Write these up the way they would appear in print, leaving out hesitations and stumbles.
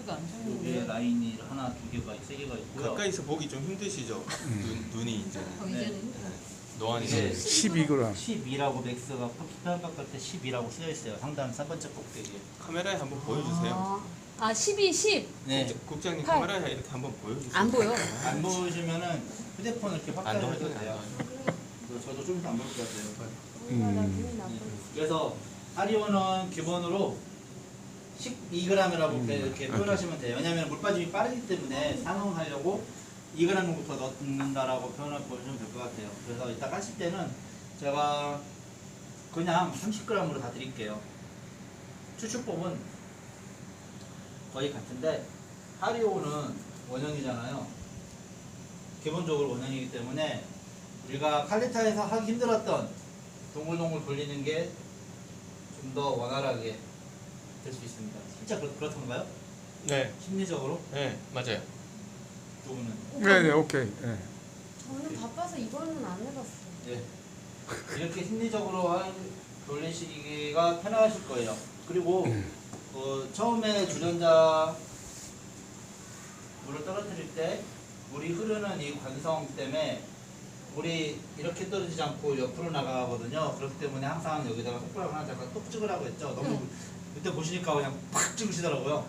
이쪽에 안 여기에 보이는데. 라인이 하나, 두 개가, 세 개가 있고요. 가까이서 보기 좀 힘드시죠? 눈이 이제 이제는 노안이 이게 12g. 12라고 맥스가 표현값 끝에 12라고 쓰여 있어요. 상단 3번째 꼭대기에. 카메라에 한번 보여주세요. 아 12, 10. 네. 국장님 팔. 카메라에 이렇게 한번 보여주세요. 안 보여. 안 보시면은 휴대폰 이렇게 안 확대해도 나와도 돼요. 돼요. 저도 좀 이따 안 볼 것 같아요. 나 눈이 나빠. 그래서 하리오는 기본으로 12g이라고 이렇게 표현하시면 돼요. 왜냐하면 물 빠짐이 빠르기 때문에 상응하려고 2g부터 넣는다라고 표현을 보시면 될 것 같아요. 그래서 이따 까실 때는 제가 그냥 30g으로 다 드릴게요. 추출법은 거의 같은데 하리오는 원형이잖아요. 기본적으로 원형이기 때문에 우리가 칼리타에서 하기 힘들었던 동글동글 돌리는 게 좀 더 원활하게 될 수 있습니다. 진짜 그렇던가요? 네, 심리적으로? 네 맞아요. 두 분은? 네네, 오케이. 네. 저는 바빠서 이거는 안 해봤어요. 예. 이렇게 심리적으로 돌리시기가 편하실 거예요. 그리고 처음에 주전자 물을 떨어뜨릴 때 물이 흐르는 이 관성 때문에 물이 이렇게 떨어지지 않고 옆으로 나가거든요. 그렇기 때문에 항상 여기다가 손가락 하나 잠깐 똑 찍으라고 했죠. 너무 그때 보시니까 그냥 팍 찍으시더라고요.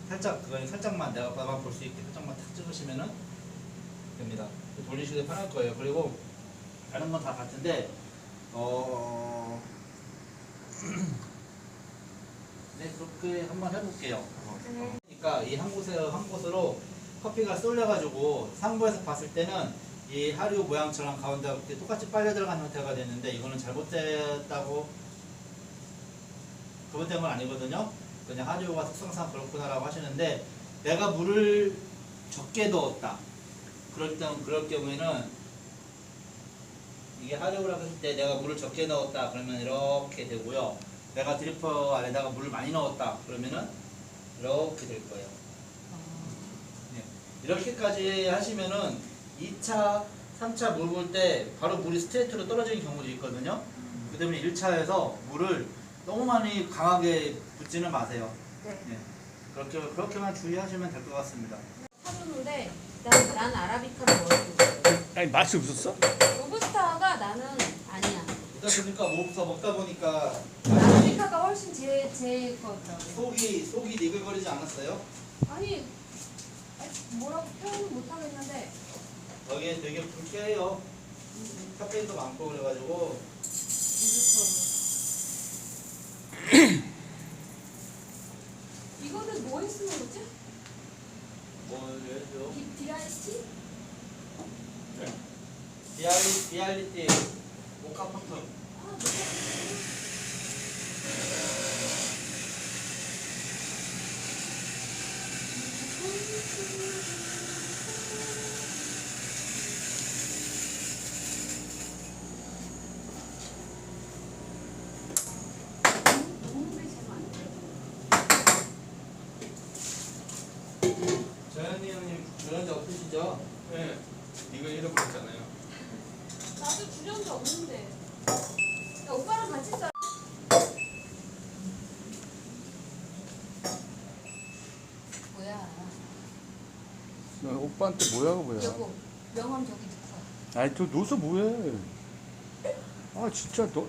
살짝 그거 살짝만 내가 볼 수 있게 살짝만 탁 찍으시면은 됩니다. 돌리시기 편할 거예요. 그리고 다른 건 다 같은데 네 그렇게 한번 해볼게요. 그러니까 이 한 곳으로 커피가 쏠려가지고 상부에서 봤을 때는 이 하류 모양처럼 가운데 이렇게 똑같이 빨려 들어간 형태가 됐는데 이거는 잘못됐다고 잘못된 건 아니거든요. 그냥 하류가 특성상 그렇구나라고 하시는데 내가 물을 적게 넣었다. 그럴 경우에는 이게 하류라고 했을 때 내가 물을 적게 넣었다 그러면 이렇게 되고요. 내가 드리퍼 안에다가 물을 많이 넣었다 그러면은 이렇게 될 거예요. 네. 이렇게까지 하시면은 2차, 3차 물 볼 때 바로 물이 스트레이트로 떨어지는 경우도 있거든요. 그 때문에 1차에서 물을 너무 많이 강하게 붓지는 마세요. 네. 네. 그렇게만 주의하시면 될 것 같습니다. 사주는데 난 아라비카를 먹는 거예요. 아니, 맛이 없었어? 로부스타가 나는 아니야. 먹다 보니까 아라비카가 훨씬 제 거더라고요. 속이 니글거리지 않았어요? 아니 뭐라고 표현은 못 하겠는데. 여기에 되게 불쾌해요. 카페인도 많고 그래가지고 이거는 뭐에 쓰는 거지? 뭘 해줘? 디아이티? 비알리티 모카포트. 아, 조현이 형님 주전자 없으시죠? 네, 이거 잃어버렸잖아요. 나도 주전자 없는데. 야, 오빠랑 같이 써. 뭐야? 너 오빠한테 뭐야? 여보, 명함 저기 넣고. 아니, 저 넣어서 뭐해? 아, 진짜 너,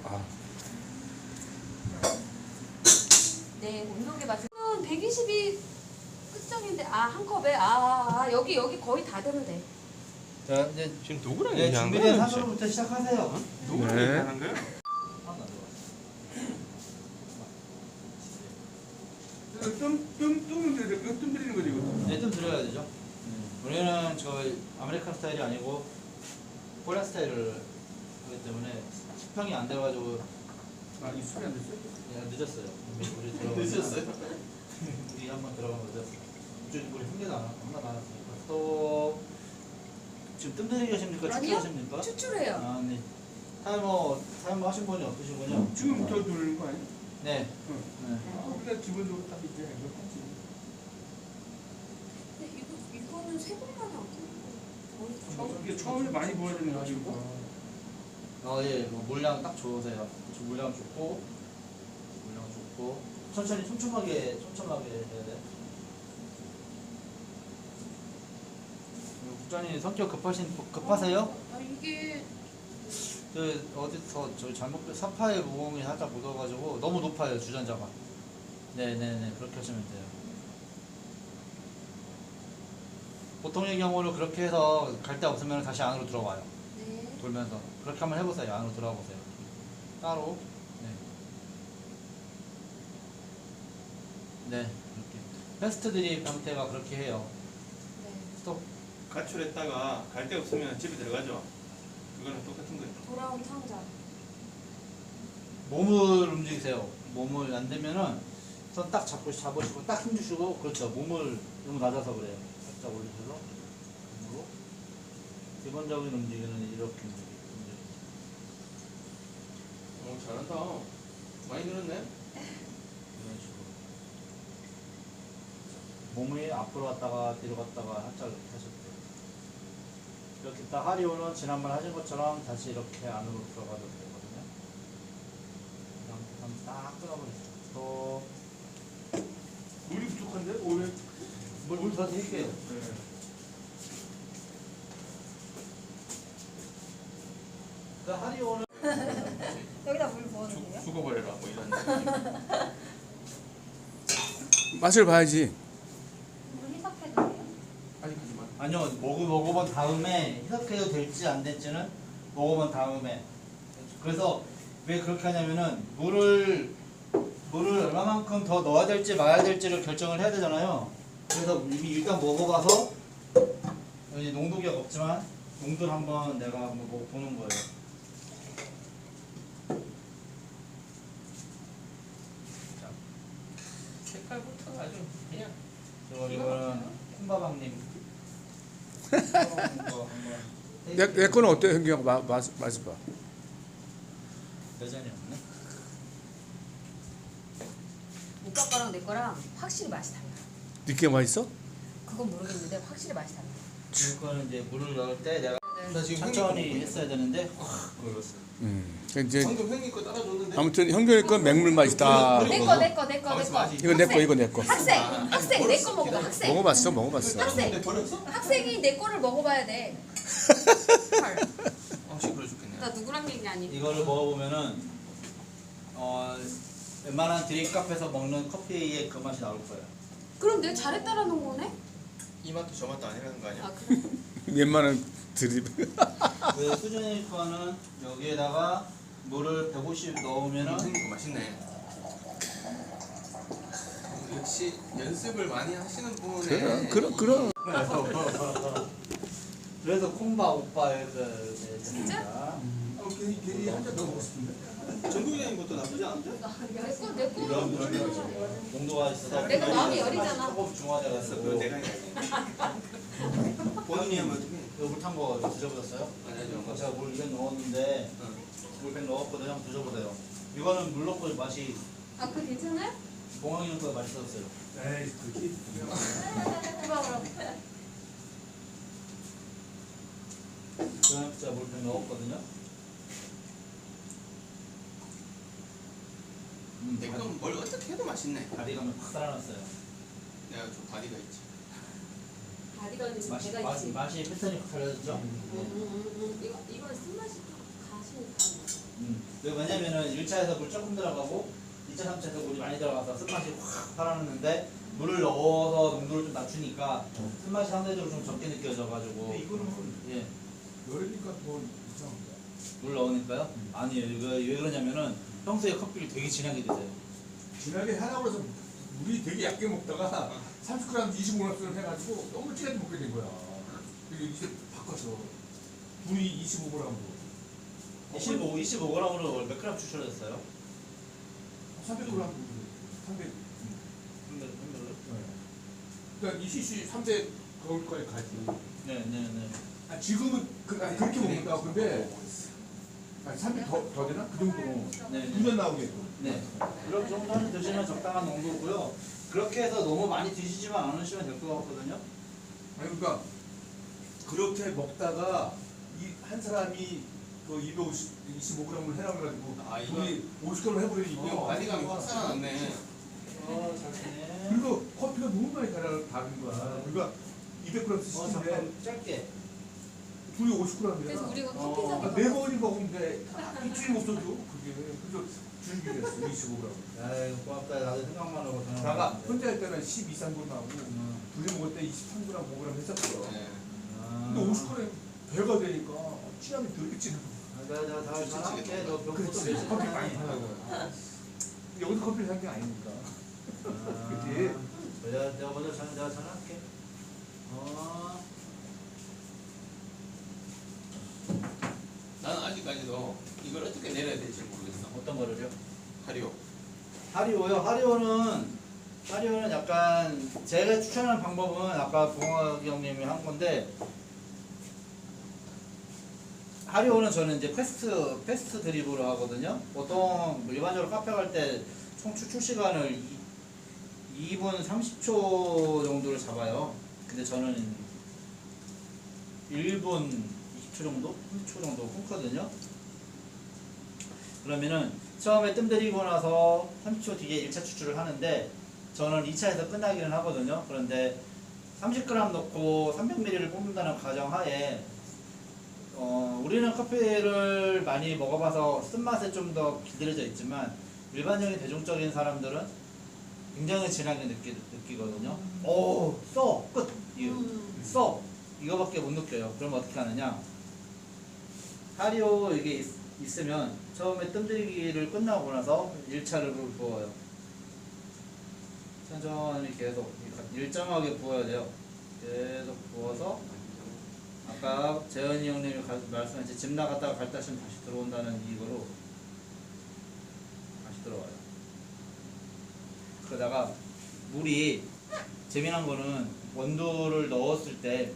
네, 온도계 맞은. 120이 끝장인데, 한 컵에, 여기 거의 다 되면 돼. 자 이제 지금 누구랑 네, 얘기하는 준비된 거예요? 사설부터 시작하세요. 누구랑 네. 얘기하는 거예요? 뜸 들이는 거지, 이거. 네, 좀 드려야 되죠. 우리는 저 아메리칸 스타일이 아니고 코리안 스타일을 하기 때문에 수평이 안 돼가지고 아, 이 수리 안 됐어요? 늦었어요. 우리 늦었어요? 우리 한번 들어가면 늦었어요. 우리 한 개도 안 나왔으니까. 또 지금 뜸들이기 하십니까? 아니요. 추출하십니까? 추출해요. 아, 네. 타이머 하신 분이 없으시군요. 지금 저 돌리는 거 아니야? 네. 응. 네. 거기다 집어넣고 딱 이제 이거 하지. 근데 이거는 세 번만에 안 되는 이게 처음에 많이 부어야 되는 거니까. 예, 물량 딱 좋으세요. 물량 좋고, 천천히 촘촘하게 해야 돼. 국장님 성격 급하세요? 아 이게 그 어디서 저 잘못 사파의 무공이 살짝 묻어가지고 너무 높아요 주전자가. 네네네 그렇게 하시면 돼요. 보통의 경우는 그렇게 해서 갈 데 없으면 다시 안으로 들어와요. 네. 돌면서 그렇게 한번 해보세요. 안으로 들어와 보세요. 따로. 네. 네 이렇게 패스트 드립 형태가 그렇게 해요. 네. 스톱. 가출했다가 갈 데 없으면 집에 들어가죠. 그거랑 똑같은 거예요. 돌아온 탕자. 몸을 움직이세요. 몸을 안 되면은 손 딱 잡으시고 딱 힘주시고 그렇죠. 몸을 너무 낮아서 그래요. 살짝 올리셔서 몸으로 기본적인 움직임은 이렇게 움직여요. 잘한다. 많이 늘었네. 이런 식으로 몸이 앞으로 갔다가 뒤로 갔다가 살짝 이렇게 하셔도 돼요. 이렇게 딱 하리오는 지난번 하신 것처럼 다시 이렇게 안으로 들어가도 되거든요. 그럼 딱 끊어버리세요. 또 물이 부족한데? 오늘 물 더 드릴게요. 그 하리오는 여기다 물 부어주세요. 죽어버려라 뭐 이런. 맛을 봐야지. 물 희석해도 돼요? 아직까지만. 아니요 먹어본 다음에 희석해도 될지 안 될지는 먹어본 다음에. 그래서 왜 그렇게 하냐면은 물을 얼마만큼 더 넣어야 될지 말아야 될지를 결정을 해야 되잖아요. 그래서 이미 일단 먹어봐서 여기 농도기가 없지만 농도를 한번 내가 한번 보는 거예요. 자, 색깔부터 아주 그냥. 이거는 콩바방님. 내 거는 어때, 현기 형? 맛을 봐. 여전히 없네. 오빠 거랑 내 거랑 확실히 맛이 달라. 니께 맛있어? 그건 모르겠는데 확실히 맛이 달라. 이거는 이제 물을 넣을 때 내가 나 지금 천천히 했어야 되는데 그렇어. 이제 방금 형님 거 따라줬는데. 아무튼 현경이 건 맹물 맛이다. 내 거. 이거 내 거, 이거 내 거. 학생 내 거 먹어봐. 학생. 먹어봤어. 학생. 버렸어? 학생이 내 거를 먹어봐야 돼. 헐. 시끄러 죽겠네. 나 누구랑 얘기 아니? 이거를 먹어보면은 웬만한 드립 카페에서 먹는 커피의 그 맛이 나올 거예요. 그럼 내가 잘했다라는 거네? 이 맛도 저 맛도 아니라는 거 아니야? 아 그래? 웬만한 드립. 그 수준이 거는 여기에다가 물을 150 넣으면은 형님 거 맛있네. 역시 연습을 많이 하시는 분이네. 그럼. 그래서 콩바 오빠의 그 진짜? 괜히 한 잔 더 먹고 싶은데. 전국적인 것도 나쁘지 않은데? 내 거. 이런 농도가 있어서 내가 마음이 여리잖아. 조금 중화돼가지고 그거 내가 해야지. 본인이 하면 어떻게? 이거 물 탄 거 드셔보셨어요? 아니요. 제가 물 200 넣었는데 물 100 넣었거든요. 한번 드셔보세요. 이거는 물 넣고 맛이 아 그거 괜찮아요? 봉황이는 거 맛있었어요. 에이 그게. 해봐 그럼. 그냥 제가 물 100 넣었거든요. 내 건 뭘 어떻게 해도 맛있네. 다리가 확 살아났어요. 내가 좀 바디가 있지. 바디가 있지 맛이 배가 있지. 맛이 패턴이 확 달라졌죠? 이건 쓴맛이 좀 가시니까. 왜냐면은 1차에서 물 조금 들어가고 2차, 3차에서 물이 많이 들어가서 쓴맛이 확 살아났는데 물을 넣어서 농도를 좀 낮추니까 쓴맛이 상대적으로 좀 적게 느껴져가지고 이거는 예. 열리니까 더 이상한데. 물 넣으니까요? 아니에요. 이거 왜 그러냐면은 평소에 커피를 되게 진하게 드세요. 진하게 하라고 해서 물이 되게 얇게 먹다가 30g 25g을 해가지고 너무 진하게 먹게 된 거야. 그래서 이제 바꿔서 분이 25g으로 25g으로 몇 그램 추출했어요? 300g 300. 그러니까 20cc 300 거기까지 가지. 네네네. 아, 지금은 그렇게 먹는다고 근데 300 더 되나? 그 정도. 네. 2년 나오게. 네. 이런 정도는 드시면 적당한 농도고요. 그렇게 해서 너무 많이 드시지만 않으시면 될 것 같거든요. 아니 그러니까 그렇게 먹다가 한 사람이 그 225g을 해라고 해가지고 아, 이거- 우리 50g을 해버리니 이거 바디감이 확 살아났네. 잘 쓰네. 그리고 커피가 너무 많이 다른 거야. 그러니까 200g 쓰시는데 잠깐 짧게. 분이 50g이야. 그래서 우리가 커피 어. 사기 네 번이 먹으면 돼. 일주일 못 써줘. 그게. 그래서 줄기로 했어. 25g. 아이 고맙다. 나도 생각만 하고 전화. 나가 혼자 할 때는 12, 3g 나오고 음. 둘이 먹을 때 23g, 5g 했었어. 네. 근데 50g 배가 되니까 찌하면 되게 찌는 거야. 내가 다 전화할게. 너 병도 그렇지. 커피 많이 팔라고. 여기서 커피를 산 게 아니니까. 그치? 내가 먼저 내가 전화할게. 나는 아직까지도 이걸 어떻게 내려야 될지 모르겠어. 어떤 거를요? 하리오. 하리오요. 하리오는 약간 제가 추천하는 방법은 아까 봉학이 형님이 한 건데 하리오는 저는 이제 패스트 드립으로 하거든요. 보통 일반적으로 카페 갈 때 총 추출 시간을 2분 30초 정도를 잡아요. 근데 저는 1분 20초 정도? 30초 정도 끊거든요. 그러면은 처음에 뜸 들이고 나서 30초 뒤에 1차 추출을 하는데 저는 2차에서 끝나기는 하거든요. 그런데 30g 넣고 300ml를 뽑는다는 가정하에 우리는 커피를 많이 먹어봐서 쓴맛에 좀 더 길들여져 있지만 일반적인 대중적인 사람들은 굉장히 진하게 느끼거든요. 오, 써! 끝! 써! 이거밖에 못 느껴요. 그럼 어떻게 하느냐? 하리오 이게 있으면 처음에 뜸들이기를 끝나고 나서 1차를 부어요. 천천히 계속 일정하게 부어야 돼요. 계속 부어서 아까 재현이 형님이 말씀하신 집 나갔다가 갈 때 다시 들어온다는 이거로 다시 들어와요. 그러다가 물이 재미난 거는 원두를 넣었을 때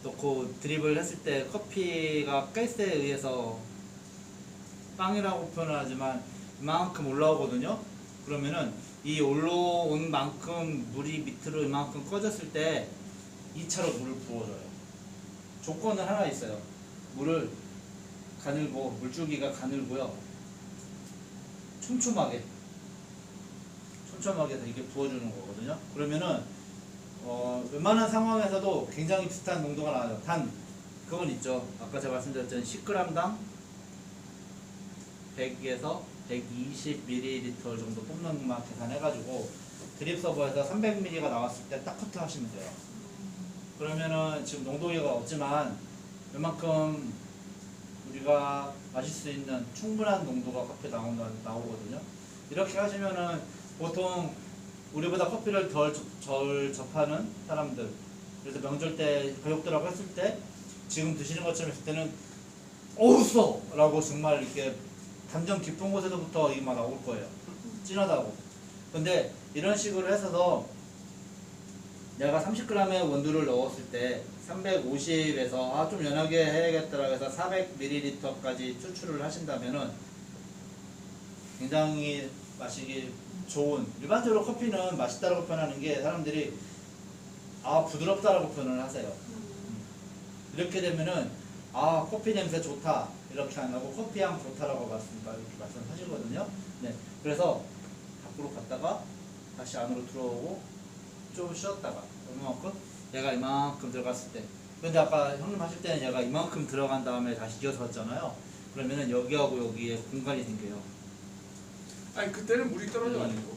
넣고 드립을 했을 때 커피가 가스에 의해서 빵이라고 표현하지만 이만큼 올라오거든요. 그러면은 이 올라온 만큼 물이 밑으로 이만큼 꺼졌을 때 2차로 물을 부어줘요. 조건은 하나 있어요. 물을 가늘고 물줄기가 가늘고요. 촘촘하게 해서 이렇게 부어주는 거거든요. 그러면은 웬만한 상황에서도 굉장히 비슷한 농도가 나와요. 단 그건 있죠. 아까 제가 말씀드렸던 10g당 100에서 120ml 정도 뽑는 것만 계산해가지고 드립 서버에서 300ml가 나왔을 때 딱 커트 하시면 돼요. 그러면은 지금 농도가 없지만 웬만큼 우리가 마실 수 있는 충분한 농도가 커피에 나오거든요. 이렇게 하시면은 보통 우리보다 커피를 덜 접하는 사람들, 그래서 명절 때 가족들하고 했을 때 지금 드시는 것처럼 했을 때는 어우 써! 라고 정말 이렇게 감정 깊은 곳에서부터 이게 막 나올 거예요. 진하다고. 근데 이런 식으로 해서 내가 30g의 원두를 넣었을 때 350에서 좀 연하게 해야겠다라고 해서 400ml까지 추출을 하신다면은 굉장히 마시기 좋은, 일반적으로 커피는 맛있다라고 표현하는 게 사람들이 부드럽다라고 표현을 하세요. 이렇게 되면은 커피 냄새 좋다 이렇게 안 하고 커피 향 좋다라고 이렇게 말씀하시거든요. 네, 그래서 밖으로 갔다가 다시 안으로 들어오고 좀 쉬었다가 이만큼 얘가 이만큼 들어갔을 때, 근데 아까 형님 하실 때는 얘가 이만큼 들어간 다음에 다시 이어서 왔잖아요. 그러면은 여기하고 여기에 공간이 생겨요. 아니 그때는 물이 떨어져가지고.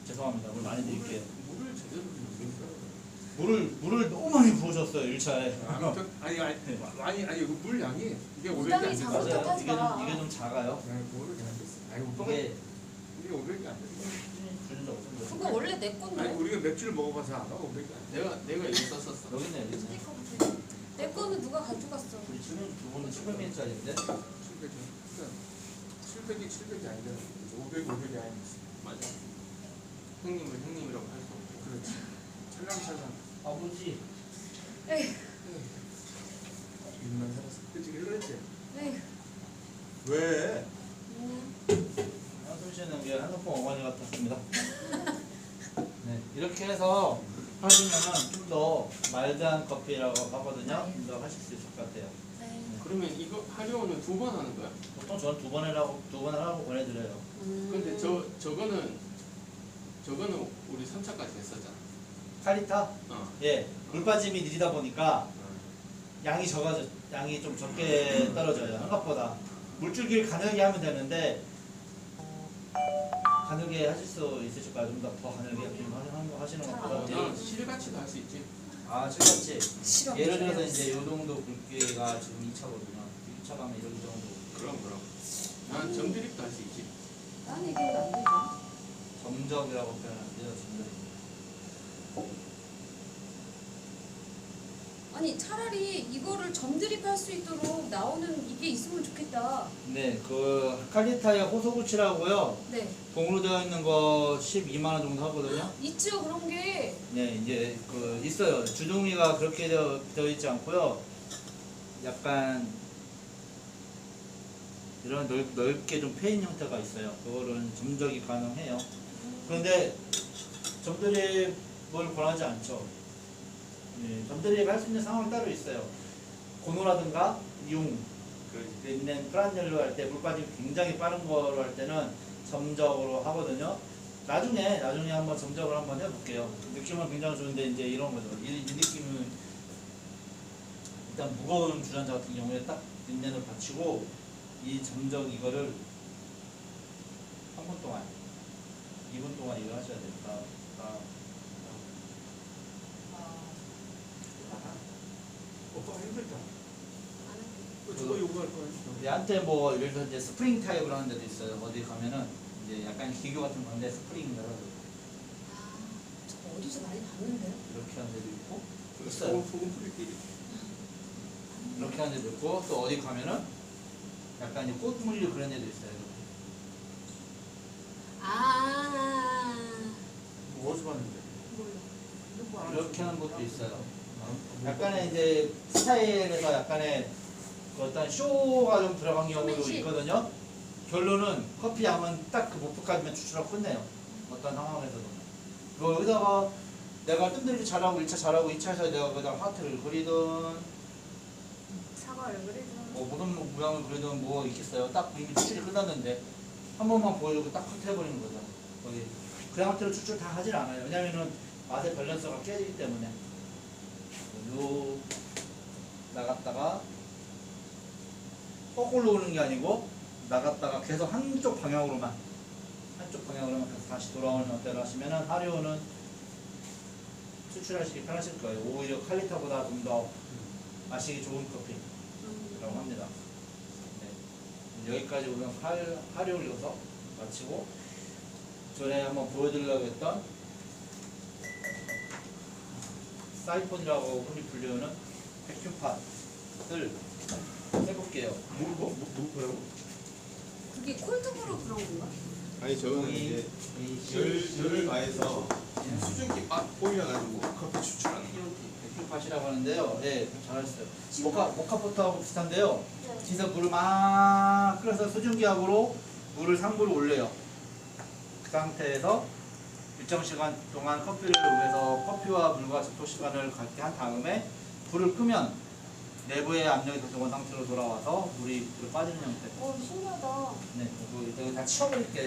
죄송합니다. 물 많이 드릴게요. 물을 제대로 좀 물을 너무 많이 부으셨어요 1차에. 아니 물 양이 이게 오백이 적당히 안 돼. 잡아서 맞아요. 하지 마. 이게 좀 작아요. 오백이 안 됐어. 아니 이게 이게 오백이 안 돼. 주는 적 없는 그거 거예요. 원래 내 아니 건데. 우리가 맥주를 먹어봐서 알아. 오백이 안 돼. 내가 이거 썼었어. 여기 있네 여기 있네. 스티커 붙여. 내 거는 누가 가져갔어. 우리 지금 두 분은 700ml짜리인데 700이 아니잖아. 500이 아니지. 맞아. 형님은 형님이라고 할 수 없고. 그렇지. 찰랑찰랑. 아버지. 에휴. 일만 살았어. 그치 그랬지. 에휴. 왜? 한숨 쉬는 게 한국풍 어머니 같았습니다. 네, 이렇게 해서 하시면은 좀 더 마일드한 커피라고 하거든요. 좀 더 하실 수 있을 것 같아요. 네. 그러면 이거 하리오는 2번 하는 거야? 보통 저는 두 번을 하고 보내드려요. 근데 저거는 우리 3차까지 했었잖아. 카리타? 예, 물 빠짐이 느리다 보니까 양이 적어져, 양이 좀 적게 떨어져요. 한것보다 물줄기를 가늘게 하면 되는데 가늘게 하실 수 있으실까요? 좀 더 가늘게 하시는 것보다 그냥 실같이도 할 수 있지. 아, 실같이 싫어. 예를 들어서 이제 요 정도 굵기가 지금 2차거든요. 2차 가면 이런 정도. 그럼. 난 점드립도 할 수 있지. 난 얘기는 안 되죠. 점적이라고 표현하는데요. 점적. 아니 차라리 이거를 점드립할 수 있도록 나오는 이게 있으면 좋겠다. 네, 그 칼리타의 호소구치라고요. 네. 봉으로 되어 있는 거 12만 원 정도 하거든요. 있죠 그런 게. 네, 이제 그 있어요. 주둥이가 그렇게 되어 있지 않고요. 약간 이런 넓게 좀 패인 형태가 있어요. 그거는 점적이 가능해요. 그런데 점드립을 권하지 않죠. 네, 점드립 할 수 있는 상황이 따로 있어요. 고노라든가 융, 그 있는 프란젤로 할 때 물빠짐이 굉장히 빠른 거로 할 때는 점적으로 하거든요. 나중에 한번 점적을 한번 해볼게요. 느낌은 굉장히 좋은데 이제 이런 거죠. 이 느낌은 일단 무거운 주전자 같은 경우에 딱 린넨을 받치고 이 점적 이거를 3분 동안, 2분 동안 이거 하셔야 됩니다. 오빠가 힘들다. 안 할게. 저거 요구할 거야. 얘한테 뭐 예를 들어 이제 스프링 타입을 하는 데도 있어요. 어디 가면은 이제 약간 기교 같은 건데 스프링이라고 저 어디서 많이 봤는데? 이렇게 하는 데도 있고 있어요. 소금 뿌릴게. 이렇게 하는 데도 있고 또 어디 가면은 약간 이제 꽃무늬로 그런 데도 있어요. 뭐 어디서 봤는데? 몰라. 이렇게 하는 것도 있어요. 약간의 이제 스타일에서 약간의 그 어떤 쇼가 좀 들어간 경우도 소매식. 있거든요. 결론은 커피 양은 딱 그 목표까지만 추출하고 끝내요. 어떤 상황에서도. 뭐 여기다가 내가 뜸들이게 잘하고 1차 잘하고 2차에서 내가 거기다가 하트를 그리든 사과를 그래도. 뭐 모든 모양을 그리든 뭐 있겠어요. 딱 이미 추출이 끝났는데 한 번만 보여주고 딱 커트해버리는 거죠. 거기 그 상태로 추출 다 하질 않아요. 왜냐면은 맛의 밸런스가 깨지기 때문에. 요 나갔다가 거꾸로 오는 게 아니고 나갔다가 계속 한쪽 방향으로만 계속 다시 돌아오는 형태로 하시면은 하류는 추출하시기 편하실 거예요. 오히려 칼리타보다 좀 더 마시기 좋은 커피라고 합니다. 네. 여기까지 오면 하류를 넣어서 마치고 전에 한번 보여드리려고 했던 사이폰이라고 흔히 불리우는 백큐팟을 해볼게요. 뭐라고? 그게 콜드브루 그런 건가? 아니 저거는 거기 이제 열을 가해서 수증기 막 올려가지고 커피 추출하는 거. 백큐팟이라고 하는데요. 네, 잘하셨어요. 모카포트하고 비슷한데요. 네. 뒤에서 물을 막 끓여서 수증기압으로 물을 상부로 올려요. 그 상태에서 일정 시간 동안 커피를 위해서 커피와 물과 접촉 시간을 갖게 한 다음에 불을 끄면 내부의 압력이 더 좋은 상태로 돌아와서 물이 빠지는 형태. 신기하다. 네, 그리고 이거 다 치워버릴게요.